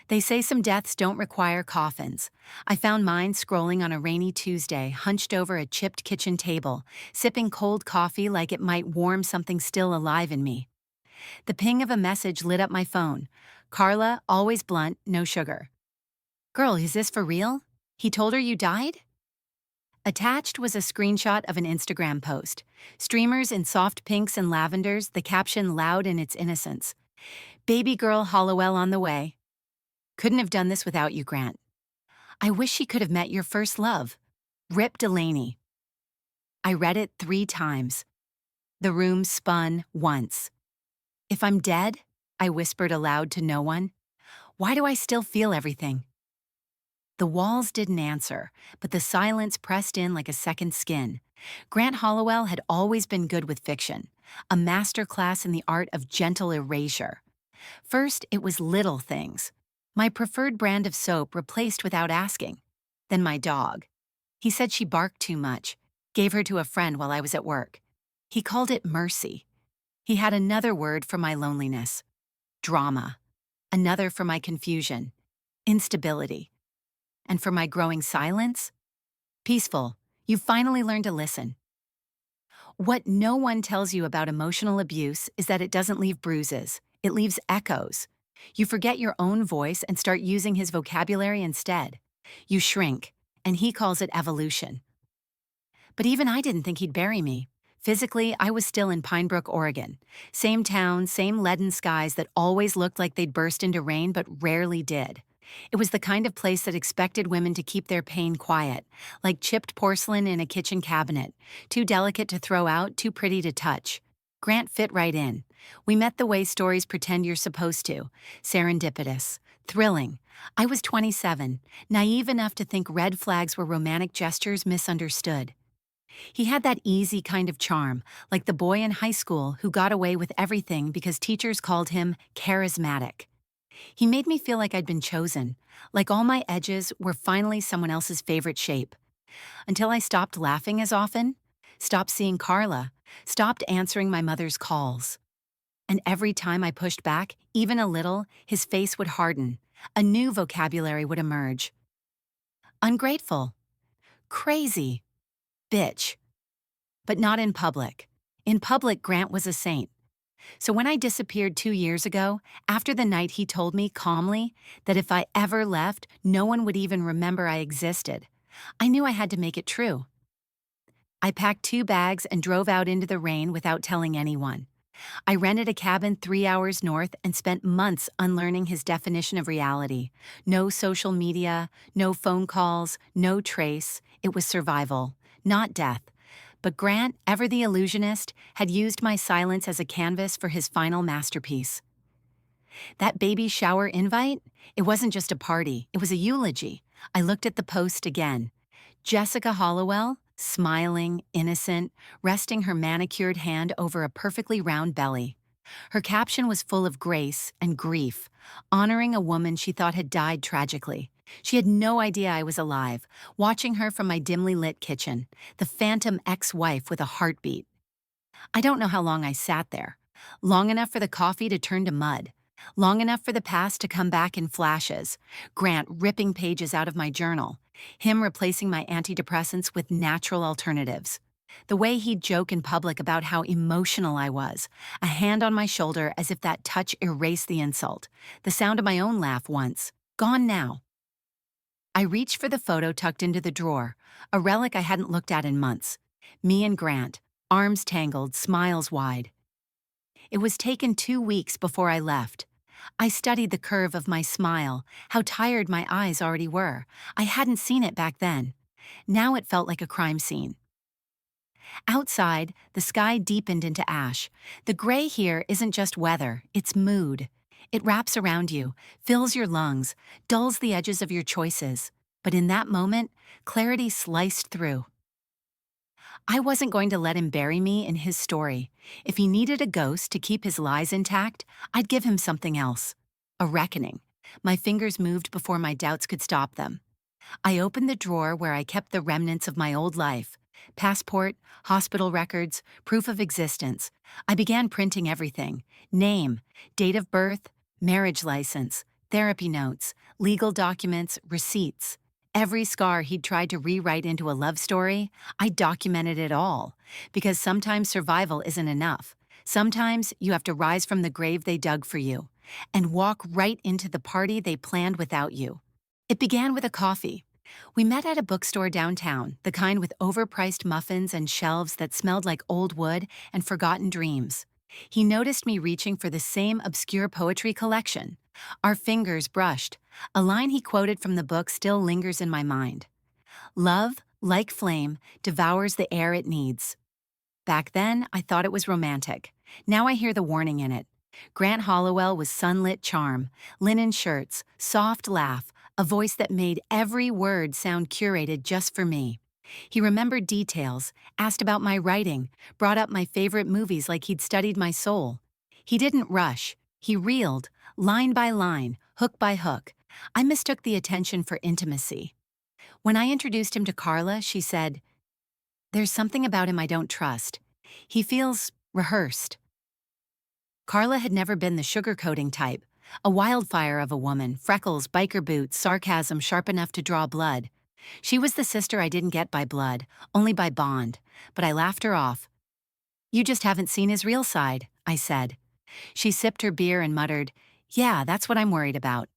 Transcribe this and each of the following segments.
They say some deaths don't require coffins. I found mine scrolling on a rainy Tuesday, hunched over a chipped kitchen table, sipping cold coffee like it might warm something still alive in me. The ping of a message lit up my phone. Carla, always blunt, no sugar. Girl, is this for real? He told her you died? Attached was a screenshot of an Instagram post. Streamers in soft pinks and lavenders, the caption loud in its innocence. Baby girl Hollowell on the way. Couldn't have done this without you, Grant. I wish she could have met your first love. Rip Delaney. I read it 3 times. The room spun once. If I'm dead, I whispered aloud to no one, why do I still feel everything? The walls didn't answer, but the silence pressed in like a second skin. Grant Hollowell had always been good with fiction, a master class in the art of gentle erasure. First, it was little things. My preferred brand of soap replaced without asking. Then my dog. He said she barked too much, gave her to a friend while I was at work. He called it mercy. He had another word for my loneliness. Drama. Another for my confusion. Instability. And for my growing silence? Peaceful. You finally learned to listen. What no one tells you about emotional abuse is that it doesn't leave bruises. It leaves echoes. You forget your own voice and start using his vocabulary instead. You shrink, and he calls it evolution. But even I didn't think he'd bury me. Physically, I was still in Pine Brook, Oregon. Same town, same leaden skies that always looked like they'd burst into rain but rarely did. It was the kind of place that expected women to keep their pain quiet, like chipped porcelain in a kitchen cabinet, too delicate to throw out, too pretty to touch. Grant fit right in. We met the way stories pretend you're supposed to. Serendipitous. Thrilling. I was 27, naive enough to think red flags were romantic gestures misunderstood. He had that easy kind of charm, like the boy in high school who got away with everything because teachers called him charismatic. He made me feel like I'd been chosen, like all my edges were finally someone else's favorite shape. Until I stopped laughing as often, stopped seeing Carla, stopped answering my mother's calls. And every time I pushed back, even a little, his face would harden. A new vocabulary would emerge. Ungrateful. Crazy. Bitch. But not in public. In public, Grant was a saint. So when I disappeared 2 years ago, after the night he told me calmly that if I ever left, no one would even remember I existed, I knew I had to make it true. I packed 2 bags and drove out into the rain without telling anyone. I rented a cabin 3 hours north and spent months unlearning his definition of reality. No social media, no phone calls, no trace. It was survival, not death. But Grant, ever the illusionist, had used my silence as a canvas for his final masterpiece. That baby shower invite? It wasn't just a party, it was a eulogy. I looked at the post again. Jessica Hollowell, smiling, innocent, resting her manicured hand over a perfectly round belly. Her caption was full of grace and grief, honoring a woman she thought had died tragically. She had no idea I was alive, watching her from my dimly lit kitchen, the phantom ex-wife with a heartbeat. I don't know how long I sat there. Long enough for the coffee to turn to mud. Long enough for the past to come back in flashes. Grant ripping pages out of my journal. Him replacing my antidepressants with natural alternatives. The way he'd joke in public about how emotional I was. A hand on my shoulder as if that touch erased the insult. The sound of my own laugh once. Gone now. I reached for the photo tucked into the drawer, a relic I hadn't looked at in months. Me and Grant, arms tangled, smiles wide. It was taken 2 weeks before I left. I studied the curve of my smile, how tired my eyes already were. I hadn't seen it back then. Now it felt like a crime scene. Outside, the sky deepened into ash. The gray here isn't just weather, it's mood. It wraps around you, fills your lungs, dulls the edges of your choices. But in that moment, clarity sliced through. I wasn't going to let him bury me in his story. If he needed a ghost to keep his lies intact, I'd give him something else. A reckoning. My fingers moved before my doubts could stop them. I opened the drawer where I kept the remnants of my old life. Passport, hospital records, proof of existence. I began printing everything. Name, date of birth, marriage license, Therapy notes, legal documents, receipts. Every scar he'd tried to rewrite into a love story, I documented it all. Because sometimes survival isn't enough. Sometimes you have to rise from the grave they dug for you and walk right into the party they planned without you. It began with a coffee. We met at a bookstore downtown, the kind with overpriced muffins and shelves that smelled like old wood and forgotten dreams. He noticed me reaching for the same obscure poetry collection. Our fingers brushed. A line he quoted from the book still lingers in my mind. Love, like flame, devours the air it needs. Back then, I thought it was romantic. Now I hear the warning in it. Grant Hollowell was sunlit charm, linen shirts, soft laugh, a voice that made every word sound curated just for me. He remembered details, asked about my writing, brought up my favorite movies like he'd studied my soul. He didn't rush. He reeled, line by line, hook by hook. I mistook the attention for intimacy. When I introduced him to Carla, she said, "There's something about him I don't trust. He feels rehearsed." Carla had never been the sugarcoating type, a wildfire of a woman, freckles, biker boots, sarcasm sharp enough to draw blood. She was the sister I didn't get by blood, only by bond, but I laughed her off. "You just haven't seen his real side," I said. She sipped her beer and muttered, "Yeah, that's what I'm worried about."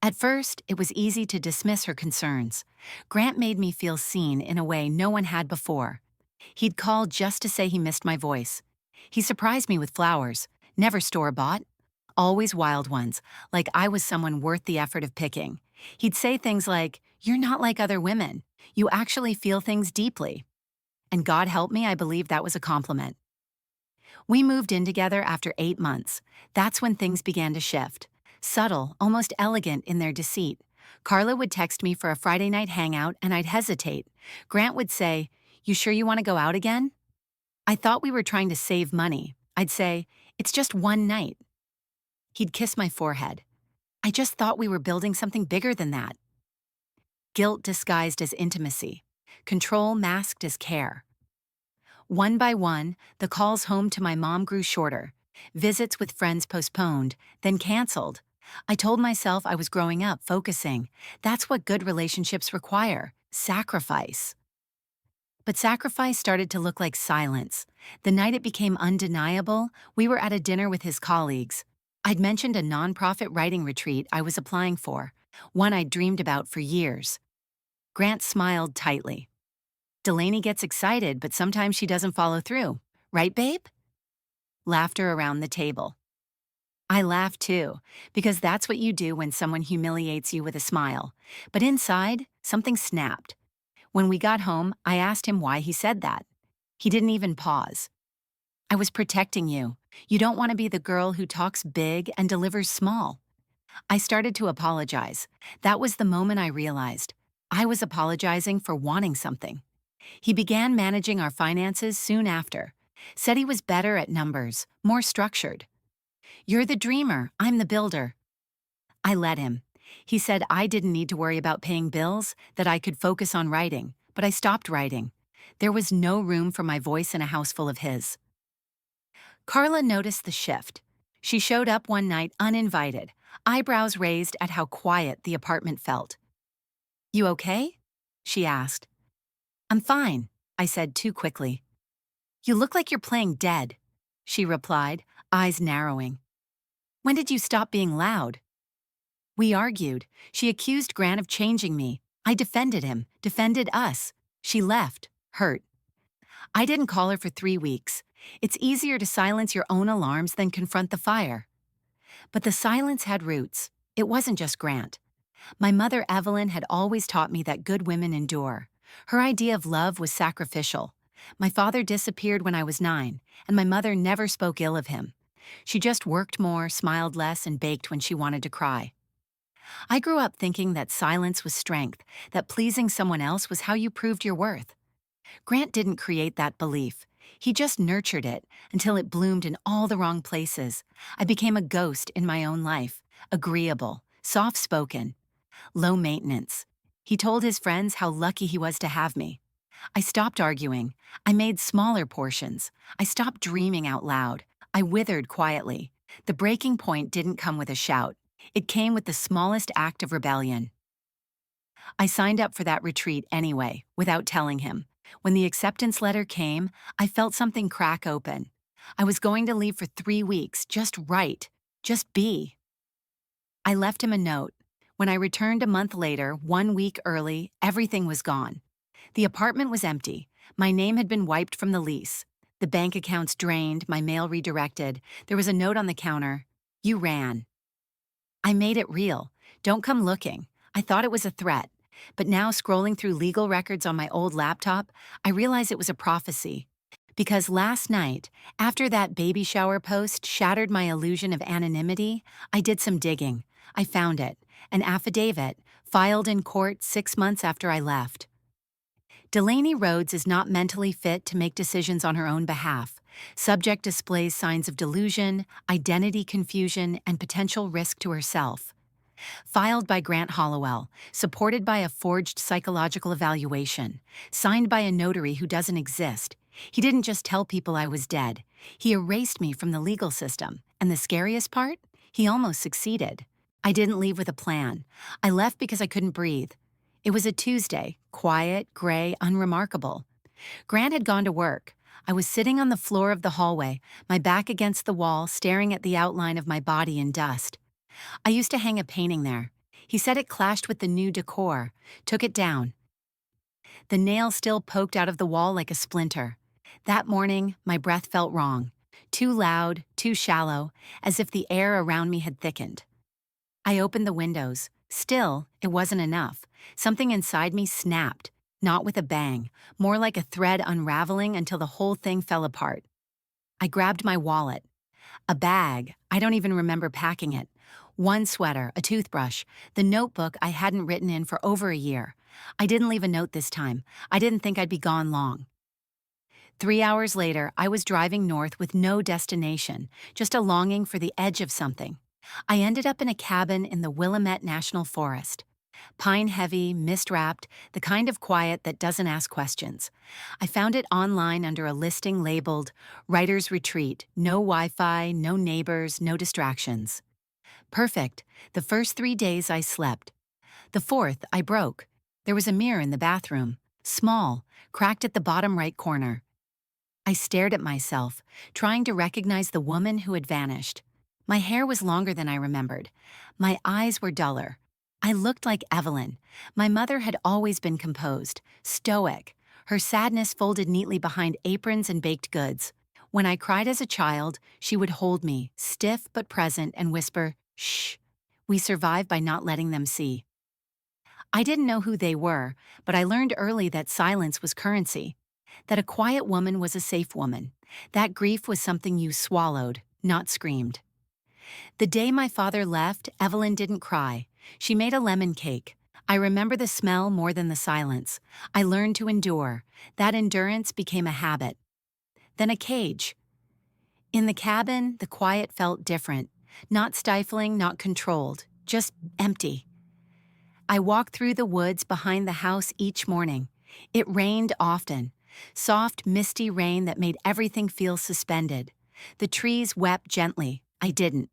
At first, it was easy to dismiss her concerns. Grant made me feel seen in a way no one had before. He'd call just to say he missed my voice. He surprised me with flowers, never store-bought, always wild ones, like I was someone worth the effort of picking. He'd say things like, "You're not like other women. You actually feel things deeply." And God help me, I believe that was a compliment. We moved in together after 8 months. That's when things began to shift. Subtle, almost elegant in their deceit. Carla would text me for a Friday night hangout and I'd hesitate. Grant would say, "You sure you want to go out again?" I thought we were trying to save money. I'd say, "It's just one night." He'd kiss my forehead. "I just thought we were building something bigger than that." Guilt disguised as intimacy. Control masked as care. One by one, the calls home to my mom grew shorter. Visits with friends postponed, then canceled. I told myself I was growing up, focusing. That's what good relationships require, sacrifice. But sacrifice started to look like silence. The night it became undeniable, we were at a dinner with his colleagues. I'd mentioned a nonprofit writing retreat I was applying for, one I'd dreamed about for years. Grant smiled tightly. "Delaney gets excited, but sometimes she doesn't follow through. Right, babe?" Laughter around the table. I laughed too, because that's what you do when someone humiliates you with a smile. But inside, something snapped. When we got home, I asked him why he said that. He didn't even pause. "I was protecting you. You don't want to be the girl who talks big and delivers small." I started to apologize. That was the moment I realized. I was apologizing for wanting something. He began managing our finances soon after. Said he was better at numbers, more structured. "You're the dreamer, I'm the builder." I let him. He said I didn't need to worry about paying bills, that I could focus on writing, but I stopped writing. There was no room for my voice in a house full of his. Carla noticed the shift. She showed up one night uninvited, eyebrows raised at how quiet the apartment felt. "You okay?" she asked. "I'm fine," I said too quickly. "You look like you're playing dead," she replied, eyes narrowing. "When did you stop being loud?" We argued. She accused Grant of changing me. I defended him, defended us. She left, hurt. I didn't call her for 3 weeks. It's easier to silence your own alarms than confront the fire. But the silence had roots. It wasn't just Grant. My mother Evelyn had always taught me that good women endure. Her idea of love was sacrificial. My father disappeared when I was 9, and my mother never spoke ill of him. She just worked more, smiled less, and baked when she wanted to cry. I grew up thinking that silence was strength, that pleasing someone else was how you proved your worth. Grant didn't create that belief. He just nurtured it until it bloomed in all the wrong places. I became a ghost in my own life, agreeable, soft-spoken, low maintenance. He told his friends how lucky he was to have me. I stopped arguing. I made smaller portions. I stopped dreaming out loud. I withered quietly. The breaking point didn't come with a shout. It came with the smallest act of rebellion. I signed up for that retreat anyway, without telling him. When the acceptance letter came, I felt something crack open. I was going to leave for 3 weeks, just write, just be. I left him a note. When I returned a month later, 1 week early, everything was gone. The apartment was empty. My name had been wiped from the lease. The bank accounts drained, my mail redirected. There was a note on the counter. You ran. I made it real. Don't come looking. I thought it was a threat. But now, scrolling through legal records on my old laptop, I realize it was a prophecy. Because last night, after that baby shower post shattered my illusion of anonymity, I did some digging. I found it, an affidavit, filed in court 6 months after I left. Delaney Rhodes is not mentally fit to make decisions on her own behalf. Subject displays signs of delusion, identity confusion, and potential risk to herself. Filed by Grant Hollowell, supported by a forged psychological evaluation, signed by a notary who doesn't exist. He didn't just tell people I was dead. He erased me from the legal system. And the scariest part? He almost succeeded. I didn't leave with a plan. I left because I couldn't breathe. It was a Tuesday, quiet, gray, unremarkable. Grant had gone to work. I was sitting on the floor of the hallway, my back against the wall, staring at the outline of my body in dust. I used to hang a painting there. He said it clashed with the new decor, took it down. The nail still poked out of the wall like a splinter. That morning, my breath felt wrong. Too loud, too shallow, as if the air around me had thickened. I opened the windows. Still, it wasn't enough. Something inside me snapped, not with a bang, more like a thread unraveling until the whole thing fell apart. I grabbed my wallet. A bag, I don't even remember packing it. One sweater, a toothbrush, the notebook I hadn't written in for over a year. I didn't leave a note this time. I didn't think I'd be gone long. 3 hours later, I was driving north with no destination, just a longing for the edge of something. I ended up in a cabin in the Willamette National Forest. Pine-heavy, mist-wrapped, the kind of quiet that doesn't ask questions. I found it online under a listing labeled Writer's Retreat, no Wi-Fi, no neighbors, no distractions. Perfect. The first 3 days I slept. The fourth, I broke. There was a mirror in the bathroom, small, cracked at the bottom right corner. I stared at myself, trying to recognize the woman who had vanished. My hair was longer than I remembered. My eyes were duller. I looked like Evelyn. My mother had always been composed, stoic, her sadness folded neatly behind aprons and baked goods. When I cried as a child, she would hold me, stiff but present, and whisper, "Shh." We survived by not letting them see. I didn't know who they were, but I learned early that silence was currency, that a quiet woman was a safe woman, that grief was something you swallowed, not screamed. The day my father left, Evelyn didn't cry. She made a lemon cake. I remember the smell more than the silence. I learned to endure. That endurance became a habit. Then a cage. In the cabin, the quiet felt different. Not stifling, not controlled, just empty. I walked through the woods behind the house each morning. It rained often. Soft, misty rain that made everything feel suspended. The trees wept gently. I didn't.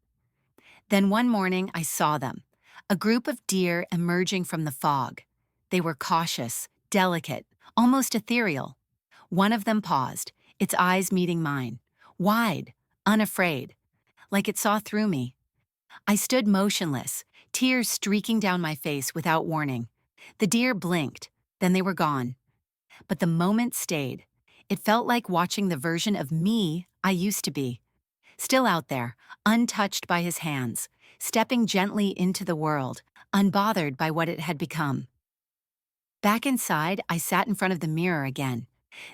Then one morning I saw them. A group of deer emerging from the fog. They were cautious, delicate, almost ethereal. One of them paused, its eyes meeting mine. Wide, unafraid, like it saw through me. I stood motionless, tears streaking down my face without warning. The deer blinked, then they were gone. But the moment stayed. It felt like watching the version of me I used to be. Still out there, untouched by his hands, stepping gently into the world, unbothered by what it had become. Back inside, I sat in front of the mirror again.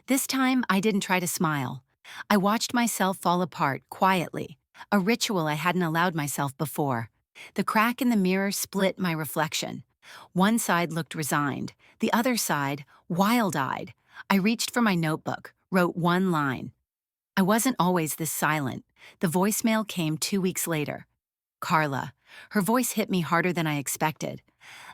This time, I didn't try to smile. I watched myself fall apart quietly, a ritual I hadn't allowed myself before. The crack in the mirror split my reflection. One side looked resigned, the other side, wild-eyed. I reached for my notebook, wrote one line. I wasn't always this silent. The voicemail came 2 weeks later. Carla. Her voice hit me harder than I expected.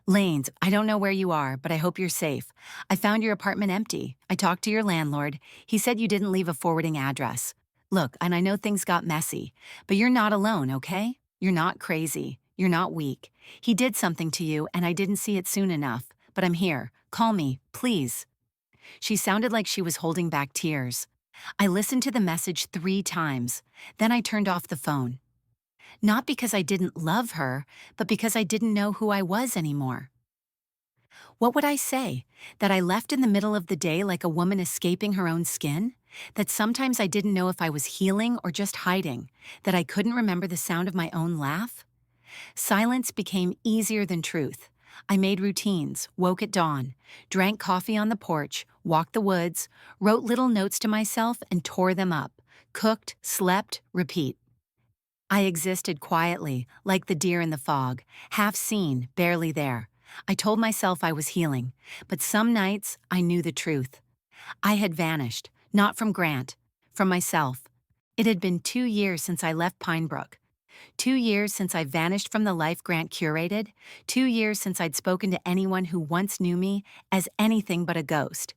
Lanes, I don't know where you are, but I hope you're safe. I found your apartment empty. I talked to your landlord. He said you didn't leave a forwarding address. Look, and I know things got messy, but you're not alone, okay? You're not crazy. You're You're not weak. He did something to you, and I didn't see it soon enough. But I'm here. Call me, please." She sounded like she was holding back tears. I listened to the message 3 times. Then I turned off the phone. Not because I didn't love her, but because I didn't know who I was anymore. What would I say? That I left in the middle of the day like a woman escaping her own skin? That sometimes I didn't know if I was healing or just hiding? That I couldn't remember the sound of my own laugh? Silence became easier than truth. I made routines, woke at dawn, drank coffee on the porch, walked the woods, wrote little notes to myself and tore them up, cooked, slept, repeat. I existed quietly, like the deer in the fog, half seen, barely there. I told myself I was healing, but some nights I knew the truth. I had vanished, not from Grant, from myself. It had been 2 years since I left Pinebrook. 2 years since I vanished from the life Grant curated. 2 years since I'd spoken to anyone who once knew me as anything but a ghost.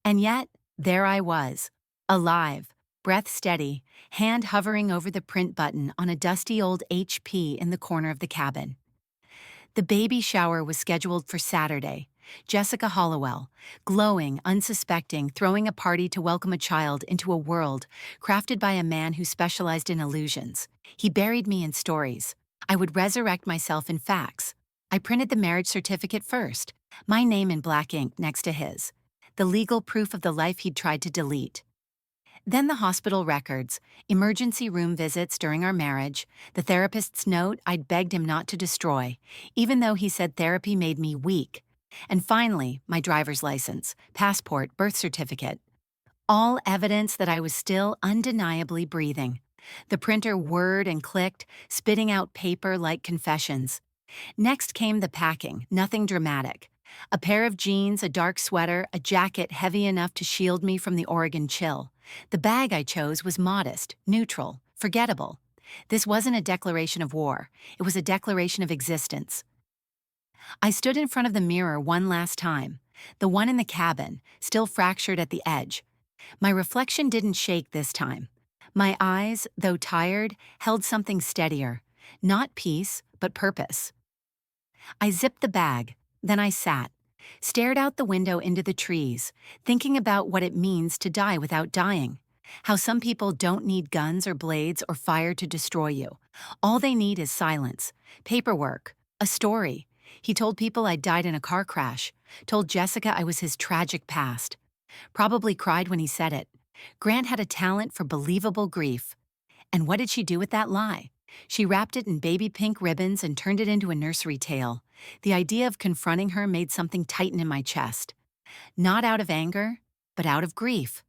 And yet, there I was, alive, breath steady, hand hovering over the print button on a dusty old HP in the corner of the cabin. The baby shower was scheduled for Saturday. Jessica Hollowell, glowing, unsuspecting, throwing a party to welcome a child into a world crafted by a man who specialized in illusions. He buried me in stories. I would resurrect myself in facts. I printed the marriage certificate first, my name in black ink next to his, the legal proof of the life he'd tried to delete. Then the hospital records, emergency room visits during our marriage, the therapist's note I'd begged him not to destroy, even though he said therapy made me weak. And finally, my driver's license, passport, birth certificate. All evidence that I was still undeniably breathing. The printer whirred and clicked, spitting out paper like confessions. Next came the packing, nothing dramatic. A pair of jeans, a dark sweater, a jacket heavy enough to shield me from the Oregon chill. The bag I chose was modest, neutral, forgettable. This wasn't a declaration of war. It was a declaration of existence. I stood in front of the mirror one last time, the one in the cabin, still fractured at the edge. My reflection didn't shake this time. My eyes, though tired, held something steadier. Not peace, but purpose. I zipped the bag, then I sat, stared out the window into the trees, thinking about what it means to die without dying. How some people don't need guns or blades or fire to destroy you. All they need is silence, paperwork, a story. He told people I died in a car crash, told Jessica I was his tragic past. Probably cried when he said it. Grant had a talent for believable grief. And what did she do with that lie? She wrapped it in baby pink ribbons and turned it into a nursery tale. The idea of confronting her made something tighten in my chest. Not out of anger, but out of grief.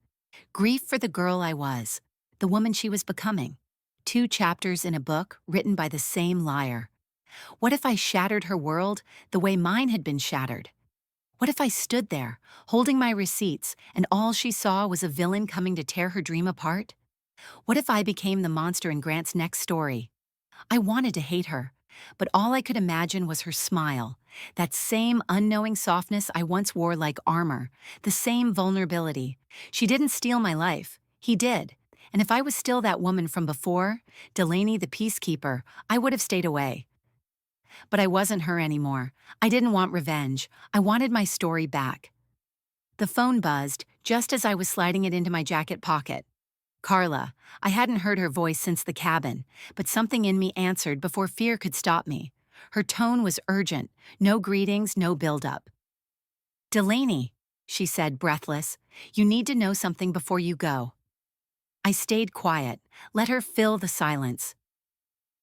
Grief for the girl I was, the woman she was becoming. 2 chapters in a book written by the same liar. What if I shattered her world the way mine had been shattered? What if I stood there, holding my receipts, and all she saw was a villain coming to tear her dream apart? What if I became the monster in Grant's next story? I wanted to hate her, but all I could imagine was her smile, that same unknowing softness I once wore like armor, the same vulnerability. She didn't steal my life. He did. And if I was still that woman from before, Delaney the peacekeeper, I would have stayed away. But I wasn't her anymore. I didn't want revenge. I wanted my story back. The phone buzzed just as I was sliding it into my jacket pocket. Carla. I hadn't heard her voice since the cabin, but something in me answered before fear could stop me. Her tone was urgent, no greetings, no build-up. "Delaney," she said, breathless, "you need to know something before you go." I stayed quiet, let her fill the silence.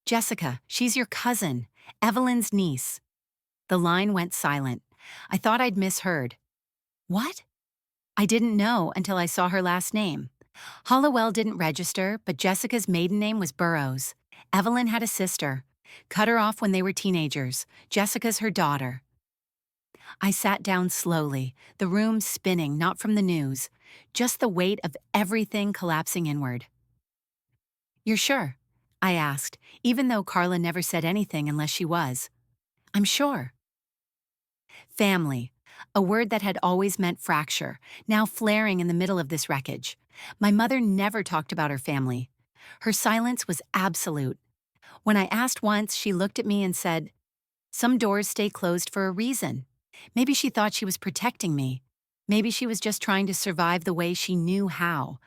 "Jessica, she's your cousin, Evelyn's niece." The line went silent. I thought I'd misheard. "What?" I didn't know until I saw her last name. Hollowell didn't register, but Jessica's maiden name was Burrows. Evelyn had a sister. Cut her off when they were teenagers. Jessica's her daughter. I sat down slowly, the room spinning, not from the news, just the weight of everything collapsing inward. "You're sure?" I asked, even though Carla never said anything unless she was. "I'm sure." Family, a word that had always meant fracture, now flaring in the middle of this wreckage. My mother never talked about her family. Her silence was absolute. When I asked once, she looked at me and said, "Some doors stay closed for a reason." Maybe she thought she was protecting me. Maybe she was just trying to survive the way she knew how,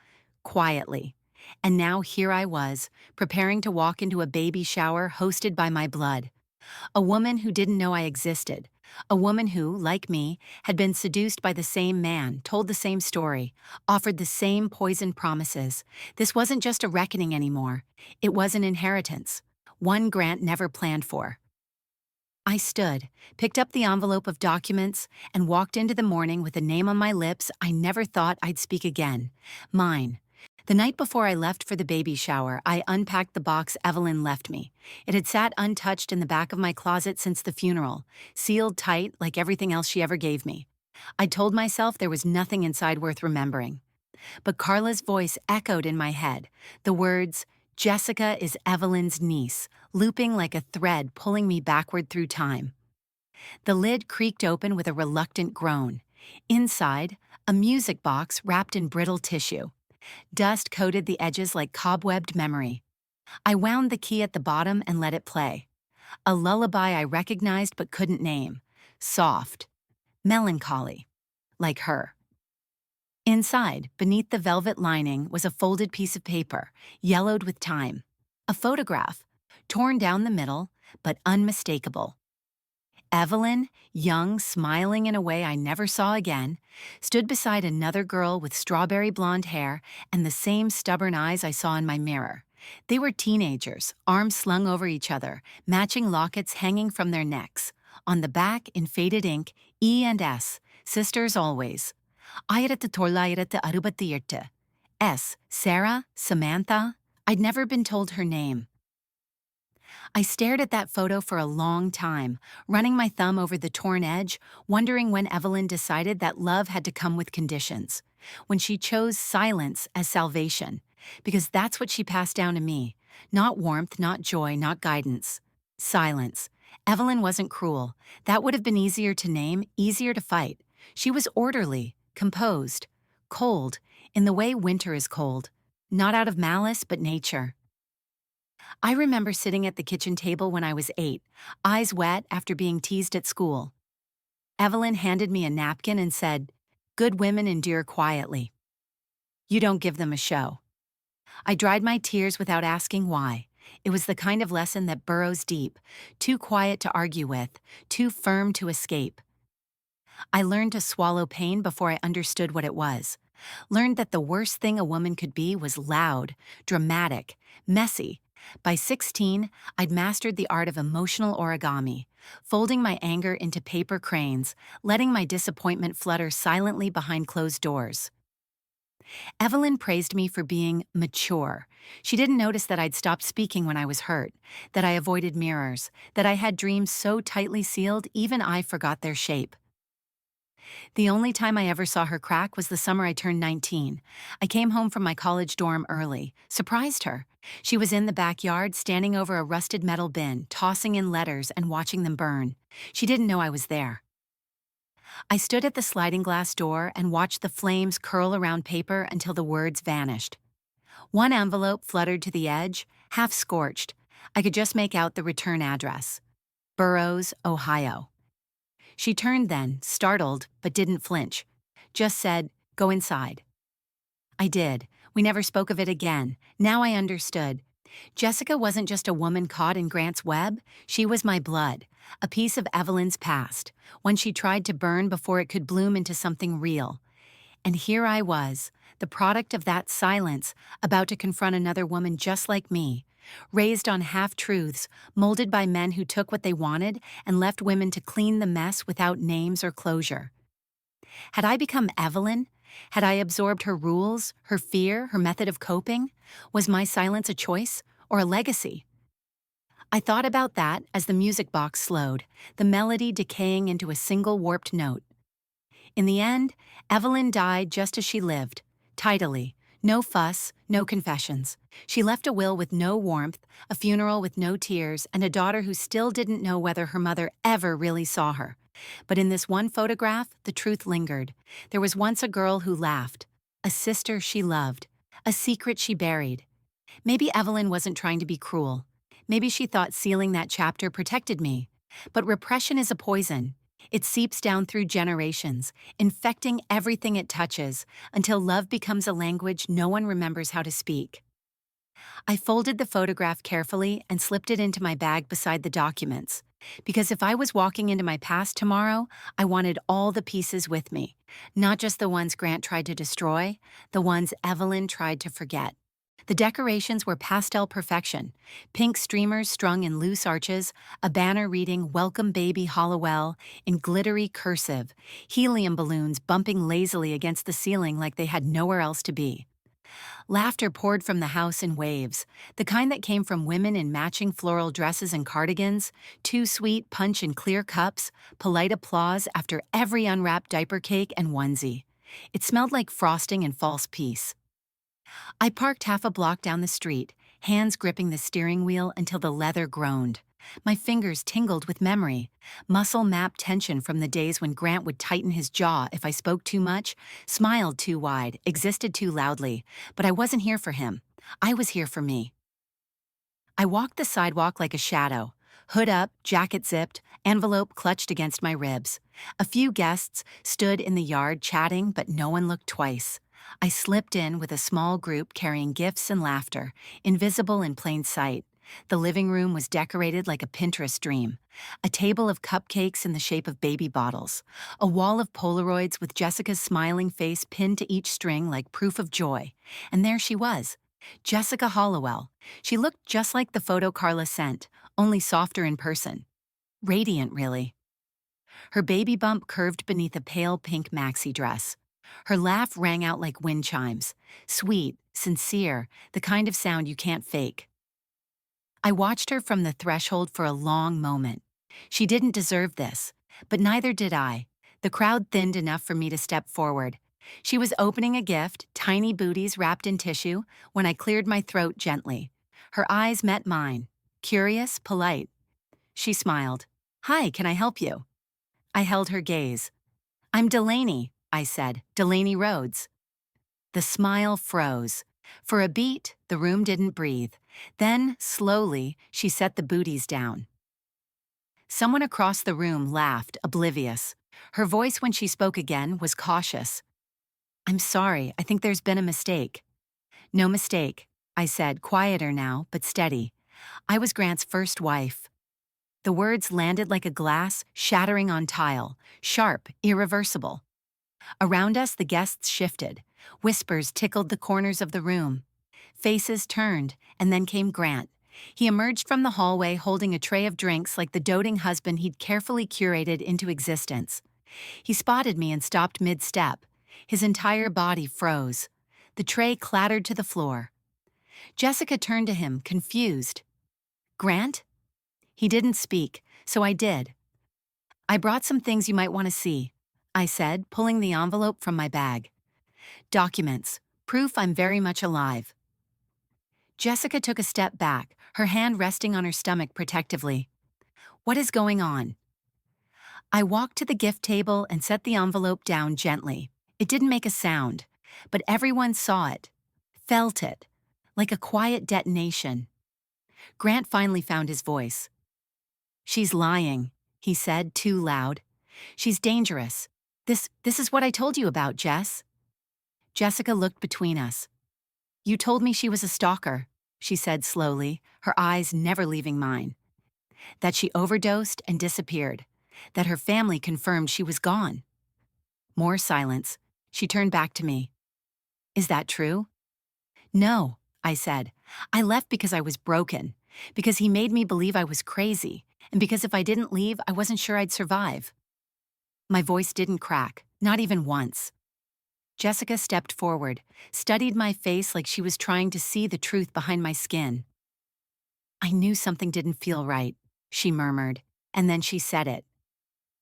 quietly. And now here I was, preparing to walk into a baby shower hosted by my blood. A woman who didn't know I existed. A woman who, like me, had been seduced by the same man, told the same story, offered the same poisoned promises. This wasn't just a reckoning anymore. It was an inheritance. One Grant never planned for. I stood, picked up the envelope of documents, and walked into the morning with a name on my lips I never thought I'd speak again. Mine. The night before I left for the baby shower, I unpacked the box Evelyn left me. It had sat untouched in the back of my closet since the funeral, sealed tight like everything else she ever gave me. I told myself there was nothing inside worth remembering. But Carla's voice echoed in my head, the words, "Jessica is Evelyn's niece," looping like a thread pulling me backward through time. The lid creaked open with a reluctant groan. Inside, a music box wrapped in brittle tissue. Dust coated the edges like cobwebbed memory. I wound the key at the bottom and let it play. A lullaby I recognized but couldn't name. Soft. Melancholy. Like her. Inside, beneath the velvet lining, was a folded piece of paper, yellowed with time. A photograph, torn down the middle, but unmistakable. Evelyn, young, smiling in a way I never saw again, stood beside another girl with strawberry blonde hair and the same stubborn eyes I saw in my mirror. They were teenagers, arms slung over each other, matching lockets hanging from their necks. On the back, in faded ink, E and S, sisters always. Ayrete torlayirete arubatiyirte. S, Sarah, Samantha. I'd never been told her name. I stared at that photo for a long time, running my thumb over the torn edge, wondering when Evelyn decided that love had to come with conditions, when she chose silence as salvation, because that's what she passed down to me. Not warmth, not joy, not guidance. Silence. Evelyn wasn't cruel. That would have been easier to name, easier to fight. She was orderly, composed, cold, in the way winter is cold. Not out of malice, but nature. I remember sitting at the kitchen table when I was 8, eyes wet after being teased at school. Evelyn handed me a napkin and said, "Good women endure quietly. You don't give them a show." I dried my tears without asking why. It was the kind of lesson that burrows deep, too quiet to argue with, too firm to escape. I learned to swallow pain before I understood what it was. Learned that the worst thing a woman could be was loud, dramatic, messy. By 16, I'd mastered the art of emotional origami, folding my anger into paper cranes, letting my disappointment flutter silently behind closed doors. Evelyn praised me for being mature. She didn't notice that I'd stopped speaking when I was hurt, that I avoided mirrors, that I had dreams so tightly sealed even I forgot their shape. The only time I ever saw her crack was the summer I turned 19. I came home from my college dorm early, surprised her. She was in the backyard, standing over a rusted metal bin, tossing in letters and watching them burn. She didn't know I was there. I stood at the sliding glass door and watched the flames curl around paper until the words vanished. One envelope fluttered to the edge, half scorched. I could just make out the return address. Burroughs, Ohio. She turned then, startled, but didn't flinch. Just said, "Go inside." I did. We never spoke of it again. Now I understood. Jessica wasn't just a woman caught in Grant's web. She was my blood, a piece of Evelyn's past, one she tried to burn before it could bloom into something real. And here I was, the product of that silence, about to confront another woman just like me, raised on half-truths, molded by men who took what they wanted and left women to clean the mess without names or closure. Had I become Evelyn? Had I absorbed her rules, her fear, her method of coping? Was my silence a choice or a legacy? I thought about that as the music box slowed, the melody decaying into a single warped note. In the end, Evelyn died just as she lived, tidily. No fuss, no confessions. She left a will with no warmth, a funeral with no tears, and a daughter who still didn't know whether her mother ever really saw her. But in this one photograph, the truth lingered. There was once a girl who laughed, a sister she loved, a secret she buried. Maybe Evelyn wasn't trying to be cruel. Maybe she thought sealing that chapter protected me. But repression is a poison. It seeps down through generations, infecting everything it touches, until love becomes a language no one remembers how to speak. I folded the photograph carefully and slipped it into my bag beside the documents. Because if I was walking into my past tomorrow, I wanted all the pieces with me. Not just the ones Grant tried to destroy, the ones Evelyn tried to forget. The decorations were pastel perfection: pink streamers strung in loose arches, a banner reading "Welcome Baby Hollowell" in glittery cursive, helium balloons bumping lazily against the ceiling like they had nowhere else to be. Laughter poured from the house in waves, the kind that came from women in matching floral dresses and cardigans, too sweet punch in clear cups, polite applause after every unwrapped diaper cake and onesie. It smelled like frosting and false peace. I parked half a block down the street, hands gripping the steering wheel until the leather groaned. My fingers tingled with memory, muscle map tension from the days when Grant would tighten his jaw if I spoke too much, smiled too wide, existed too loudly. But I wasn't here for him. I was here for me. I walked the sidewalk like a shadow, hood up, jacket zipped, envelope clutched against my ribs. A few guests stood in the yard chatting, but no one looked twice. I slipped in with a small group carrying gifts and laughter, invisible in plain sight. The living room was decorated like a Pinterest dream. A table of cupcakes in the shape of baby bottles. A wall of Polaroids with Jessica's smiling face pinned to each string like proof of joy. And there she was, Jessica Hollowell. She looked just like the photo Carla sent, only softer in person. Radiant, really. Her baby bump curved beneath a pale pink maxi dress. Her laugh rang out like wind chimes. Sweet, sincere, the kind of sound you can't fake. I watched her from the threshold for a long moment. She didn't deserve this, but neither did I. The crowd thinned enough for me to step forward. She was opening a gift, tiny booties wrapped in tissue, when I cleared my throat gently. Her eyes met mine, curious, polite. She smiled. "Hi, can I help you?" I held her gaze. "I'm Delaney," I said, "Delaney Rhodes." The smile froze. For a beat, the room didn't breathe. Then, slowly, she set the booties down. Someone across the room laughed, oblivious. Her voice when she spoke again was cautious. "I'm sorry, I think there's been a mistake." "No mistake," I said, quieter now, but steady. "I was Grant's first wife." The words landed like a glass, shattering on tile, sharp, irreversible. Around us, the guests shifted. Whispers tickled the corners of the room. Faces turned, and then came Grant. He emerged from the hallway holding a tray of drinks like the doting husband he'd carefully curated into existence. He spotted me and stopped mid-step. His entire body froze. The tray clattered to the floor. Jessica turned to him, confused. "Grant?" He didn't speak, so I did. "I brought some things you might want to see," I said, pulling the envelope from my bag. "Documents. Proof I'm very much alive." Jessica took a step back, her hand resting on her stomach protectively. "What is going on?" I walked to the gift table and set the envelope down gently. It didn't make a sound, but everyone saw it, felt it, like a quiet detonation. Grant finally found his voice. "She's lying," he said, too loud. "She's dangerous. This is what I told you about, Jess." Jessica looked between us. "You told me she was a stalker," she said slowly, her eyes never leaving mine. "That she overdosed and disappeared. That her family confirmed she was gone." More silence. She turned back to me. "Is that true?" "No," I said. "I left because I was broken, because he made me believe I was crazy, and because if I didn't leave, I wasn't sure I'd survive." My voice didn't crack, not even once. Jessica stepped forward, studied my face like she was trying to see the truth behind my skin. "I knew something didn't feel right," she murmured, and then she said it.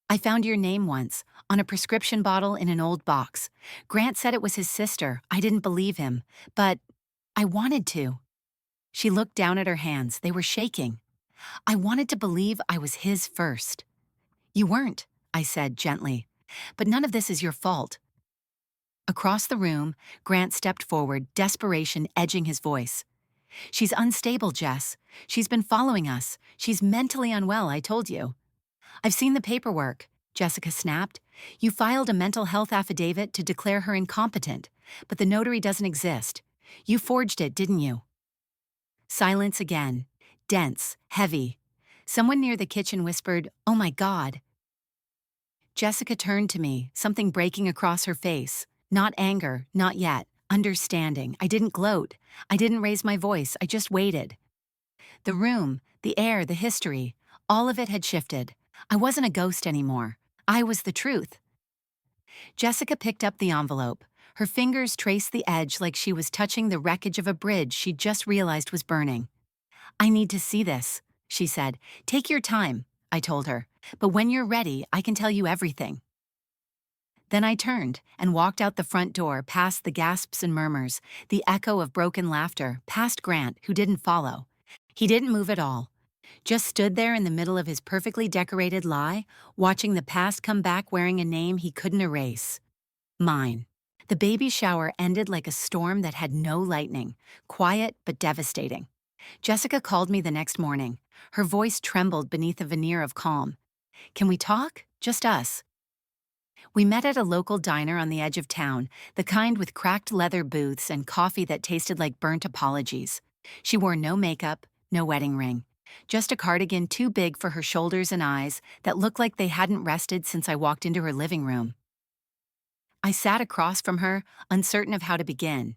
"I found your name once, on a prescription bottle in an old box. Grant said it was his sister. I didn't believe him, but I wanted to." She looked down at her hands. They were shaking. "I wanted to believe I was his first." "You weren't," I said gently. "But none of this is your fault." Across the room, Grant stepped forward, desperation edging his voice. She's unstable, Jess. She's been following us. She's mentally unwell, I told you. I've seen the paperwork, Jessica snapped. You filed a mental health affidavit to declare her incompetent, but the notary doesn't exist. You forged it, didn't you? Silence again. Dense, heavy. Someone near the kitchen whispered, "Oh my God." Jessica turned to me, something breaking across her face. Not anger, not yet. Understanding. I didn't gloat. I didn't raise my voice. I just waited. The room, the air, the history, all of it had shifted. I wasn't a ghost anymore. I was the truth. Jessica picked up the envelope. Her fingers traced the edge like she was touching the wreckage of a bridge she'd just realized was burning. "I need to see this," she said. "Take your time," I told her. "But when you're ready, I can tell you everything." Then I turned and walked out the front door, past the gasps and murmurs, the echo of broken laughter, past Grant, who didn't follow. He didn't move at all. Just stood there in the middle of his perfectly decorated lie, watching the past come back wearing a name he couldn't erase. Mine. The baby shower ended like a storm that had no lightning, quiet but devastating. Jessica called me the next morning. Her voice trembled beneath a veneer of calm. "Can we talk? Just us." We met at a local diner on the edge of town, the kind with cracked leather booths and coffee that tasted like burnt apologies. She wore no makeup, no wedding ring. Just a cardigan too big for her shoulders and eyes that looked like they hadn't rested since I walked into her living room. I sat across from her, uncertain of how to begin.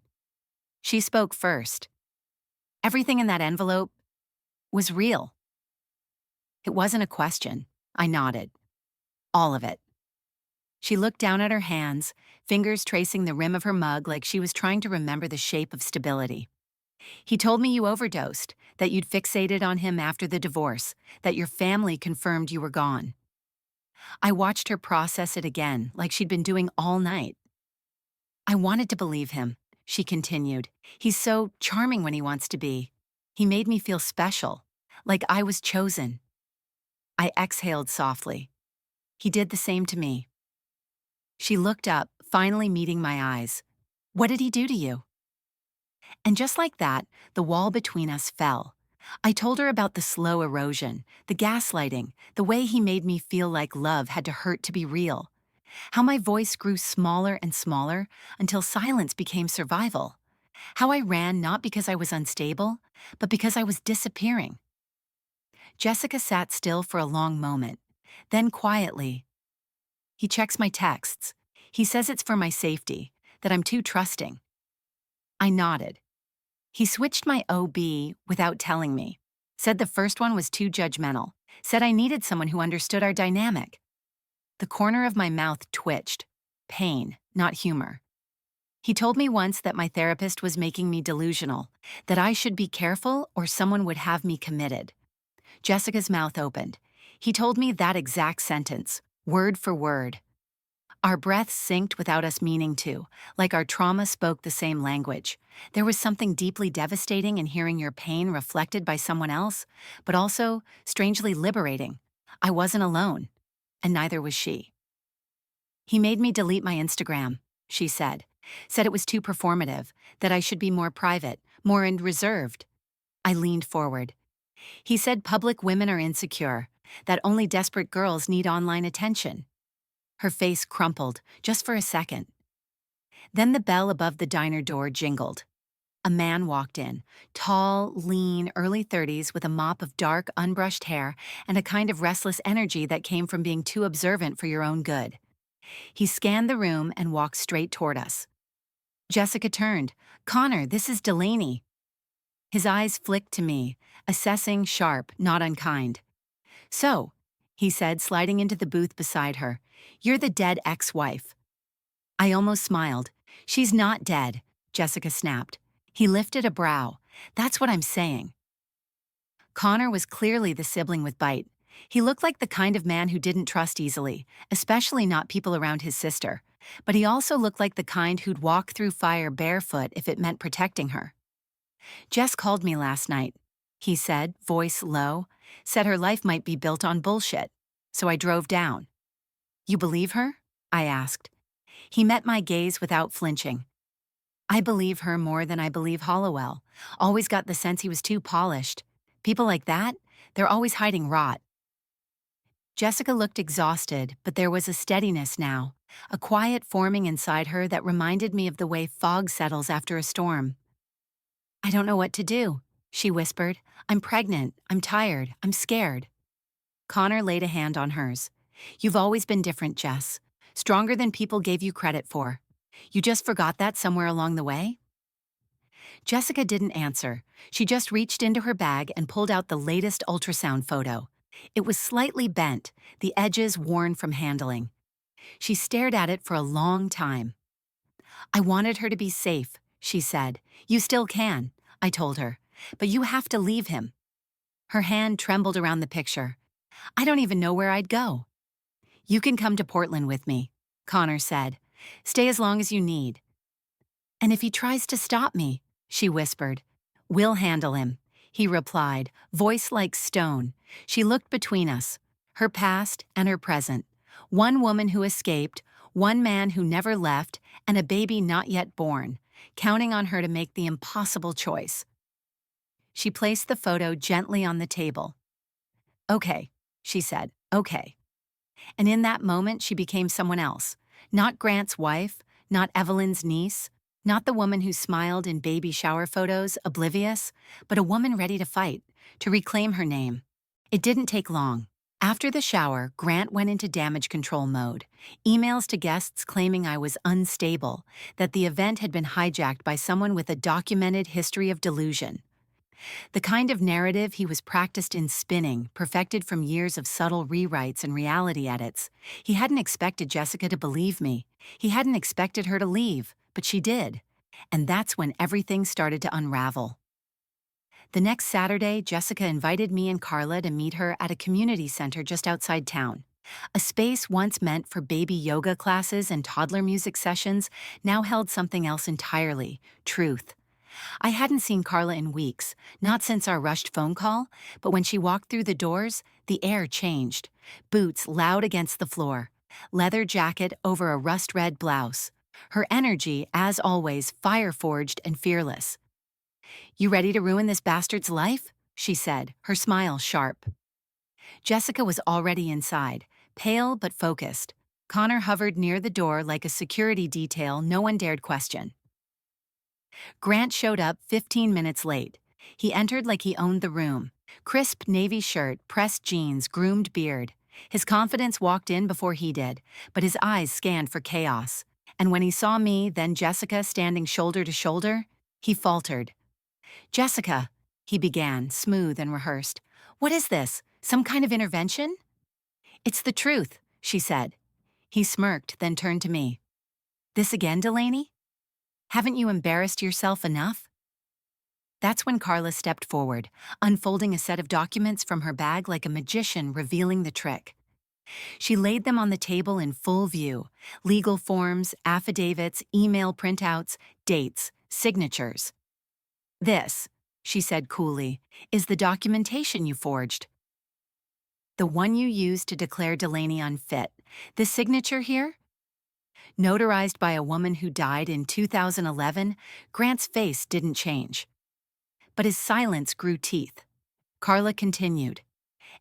She spoke first. "Everything in that envelope was real." It wasn't a question. I nodded. "All of it." She looked down at her hands, fingers tracing the rim of her mug like she was trying to remember the shape of stability. "He told me you overdosed, that you'd fixated on him after the divorce, that your family confirmed you were gone." I watched her process it again, like she'd been doing all night. "I wanted to believe him," she continued. "He's so charming when he wants to be. He made me feel special, like I was chosen." I exhaled softly. He did the same to me. She looked up, finally meeting my eyes. "What did he do to you?" And just like that, the wall between us fell. I told her about the slow erosion, the gaslighting, the way he made me feel like love had to hurt to be real. How my voice grew smaller and smaller until silence became survival. How I ran not because I was unstable, but because I was disappearing. Jessica sat still for a long moment. Then quietly, "He checks my texts. He says it's for my safety, that I'm too trusting." I nodded. "He switched my OB without telling me. Said the first one was too judgmental. Said I needed someone who understood our dynamic." The corner of my mouth twitched. Pain, not humor. "He told me once that my therapist was making me delusional, that I should be careful or someone would have me committed." Jessica's mouth opened. "He told me that exact sentence, word for word." Our breaths synced without us meaning to, like our trauma spoke the same language. There was something deeply devastating in hearing your pain reflected by someone else, but also strangely liberating. I wasn't alone, and neither was she. "He made me delete my Instagram," she said. "Said it was too performative, that I should be more private, more and reserved." I leaned forward. "He said public women are insecure, that only desperate girls need online attention." Her face crumpled, just for a second. Then the bell above the diner door jingled. A man walked in, tall, lean, early 30s with a mop of dark, unbrushed hair and a kind of restless energy that came from being too observant for your own good. He scanned the room and walked straight toward us. Jessica turned. "Connor, this is Delaney." His eyes flicked to me, assessing, sharp, not unkind. "So," he said, sliding into the booth beside her, "you're the dead ex-wife." I almost smiled. "She's not dead," Jessica snapped. He lifted a brow. "That's what I'm saying." Connor was clearly the sibling with bite. He looked like the kind of man who didn't trust easily, especially not people around his sister. But he also looked like the kind who'd walk through fire barefoot if it meant protecting her. "Jess called me last night," he said, voice low. "Said her life might be built on bullshit. So I drove down." "You believe her?" I asked. He met my gaze without flinching. I believe her more than I believe Hollowell. Always got the sense he was too polished. People like that, they're always hiding rot. Jessica looked exhausted, but there was a steadiness now, a quiet forming inside her that reminded me of the way fog settles after a storm. I don't know what to do, she whispered. I'm pregnant, I'm tired, I'm scared. Connor laid a hand on hers. You've always been different, Jess. Stronger than people gave you credit for. You just forgot that somewhere along the way? Jessica didn't answer. She just reached into her bag and pulled out the latest ultrasound photo. It was slightly bent, the edges worn from handling. She stared at it for a long time. I wanted her to be safe, she said. You still can, I told her. But you have to leave him. Her hand trembled around the picture. I don't even know where I'd go. You can come to Portland with me, Connor said. Stay as long as you need. And if he tries to stop me, she whispered. We'll handle him, he replied, voice like stone. She looked between us, her past and her present. One woman who escaped, one man who never left, and a baby not yet born, counting on her to make the impossible choice. She placed the photo gently on the table. Okay, she said, okay. And in that moment, she became someone else. Not Grant's wife, not Evelyn's niece, not the woman who smiled in baby shower photos, oblivious, but a woman ready to fight, to reclaim her name. It didn't take long. After the shower, Grant went into damage control mode. Emails to guests claiming I was unstable, that the event had been hijacked by someone with a documented history of delusion. The kind of narrative he was practiced in spinning, perfected from years of subtle rewrites and reality edits. He hadn't expected Jessica to believe me. He hadn't expected her to leave, but she did. And that's when everything started to unravel. The next Saturday, Jessica invited me and Carla to meet her at a community center just outside town. A space once meant for baby yoga classes and toddler music sessions now held something else entirely: truth. I hadn't seen Carla in weeks, not since our rushed phone call, but when she walked through the doors, the air changed. Boots loud against the floor, leather jacket over a rust-red blouse. Her energy, as always, fire-forged and fearless. You ready to ruin this bastard's life? She said, her smile sharp. Jessica was already inside, pale but focused. Connor hovered near the door like a security detail no one dared question. Grant showed up 15 minutes late. He entered like he owned the room. Crisp navy shirt, pressed jeans, groomed beard. His confidence walked in before he did, but his eyes scanned for chaos. And when he saw me, then Jessica standing shoulder to shoulder, he faltered. Jessica, he began, smooth and rehearsed. What is this? Some kind of intervention? It's the truth, she said. He smirked, then turned to me. This again, Delaney? Haven't you embarrassed yourself enough? That's when Carla stepped forward, unfolding a set of documents from her bag like a magician revealing the trick. She laid them on the table in full view: legal forms, affidavits, email printouts, dates, signatures. This, she said coolly, is the documentation you forged. The one you used to declare Delaney unfit. This signature here? Notarized by a woman who died in 2011, Grant's face didn't change. But his silence grew teeth. Carla continued.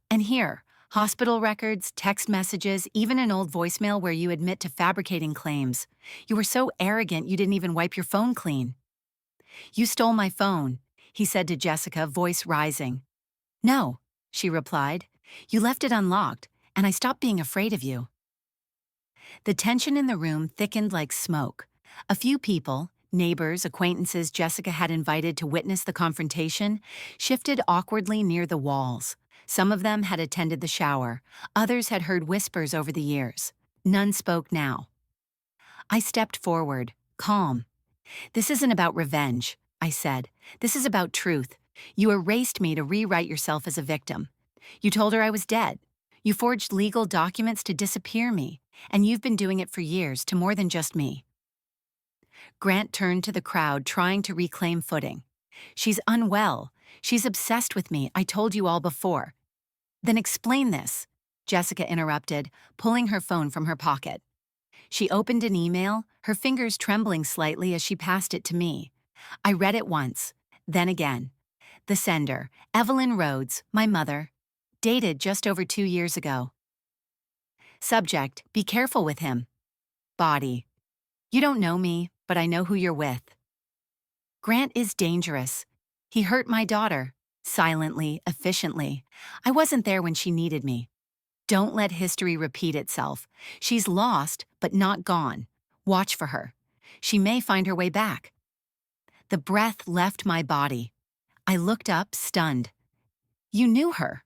And here, hospital records, text messages, even an old voicemail where you admit to fabricating claims. You were so arrogant you didn't even wipe your phone clean. You stole my phone, he said to Jessica, voice rising. No, she replied. You left it unlocked, and I stopped being afraid of you. The tension in the room thickened like smoke. A few people, neighbors, acquaintances Jessica had invited to witness the confrontation, shifted awkwardly near the walls. Some of them had attended the shower. Others had heard whispers over the years. None spoke now. I stepped forward, calm. This isn't about revenge, I said. This is about truth. You erased me to rewrite yourself as a victim. You told her I was dead. You forged legal documents to disappear me, and you've been doing it for years to more than just me. Grant turned to the crowd, trying to reclaim footing. She's unwell. She's obsessed with me. I told you all before. Then explain this, Jessica interrupted, pulling her phone from her pocket. She opened an email, her fingers trembling slightly as she passed it to me. I read it once, then again. The sender, Evelyn Rhodes, my mother. Dated just over 2 years ago. Subject, be careful with him. Body, you don't know me, but I know who you're with. Grant is dangerous. He hurt my daughter. Silently, efficiently. I wasn't there when she needed me. Don't let history repeat itself. She's lost, but not gone. Watch for her. She may find her way back. The breath left my body. I looked up, stunned. You knew her?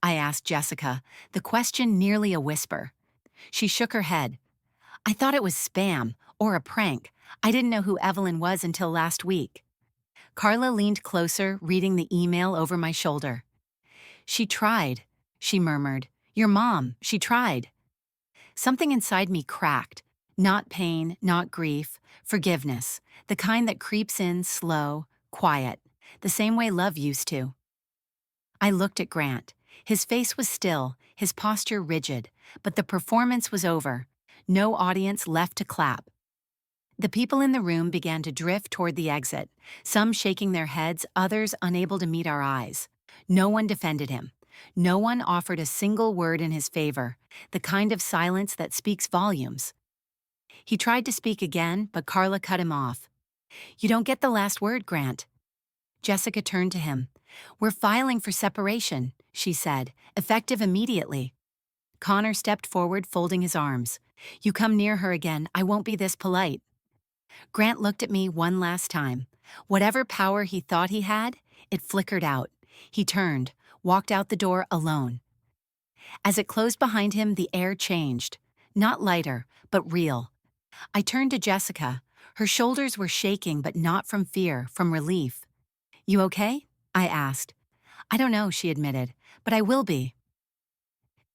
I asked Jessica, the question nearly a whisper. She shook her head. I thought it was spam, or a prank. I didn't know who Evelyn was until last week. Carla leaned closer, reading the email over my shoulder. She tried, she murmured. Your mom, she tried. Something inside me cracked. Not pain, not grief, forgiveness, the kind that creeps in slow, quiet, the same way love used to. I looked at Grant. His face was still, his posture rigid, but the performance was over. No audience left to clap. The people in the room began to drift toward the exit, some shaking their heads, others unable to meet our eyes. No one defended him. No one offered a single word in his favor, the kind of silence that speaks volumes. He tried to speak again, but Carla cut him off. You don't get the last word, Grant. Jessica turned to him. We're filing for separation, she said, effective immediately. Connor stepped forward, folding his arms. You come near her again, I won't be this polite. Grant looked at me one last time. Whatever power he thought he had, it flickered out. He turned, walked out the door alone. As it closed behind him, the air changed. Not lighter, but real. I turned to Jessica. Her shoulders were shaking, but not from fear, from relief. You okay? I asked. I don't know, she admitted, but I will be.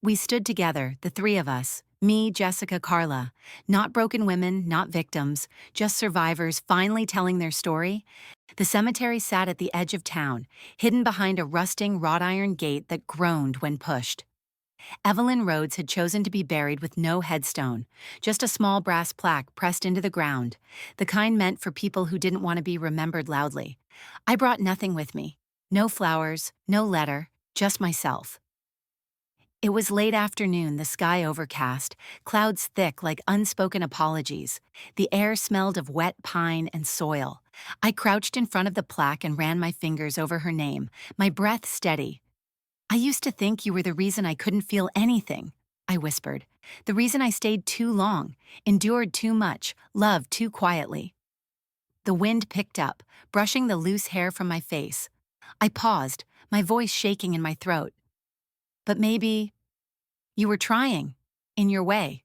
We stood together, the three of us. Me, Jessica, Carla. Not broken women, not victims, just survivors finally telling their story. The cemetery sat at the edge of town, hidden behind a rusting wrought iron gate that groaned when pushed. Evelyn Rhodes had chosen to be buried with no headstone, just a small brass plaque pressed into the ground, the kind meant for people who didn't want to be remembered loudly. I brought nothing with me. No flowers, no letter, just myself. It was late afternoon, the sky overcast, clouds thick like unspoken apologies. The air smelled of wet pine and soil. I crouched in front of the plaque and ran my fingers over her name, my breath steady. I used to think you were the reason I couldn't feel anything, I whispered. The reason I stayed too long, endured too much, loved too quietly. The wind picked up, brushing the loose hair from my face. I paused, my voice shaking in my throat. But maybe you were trying, in your way.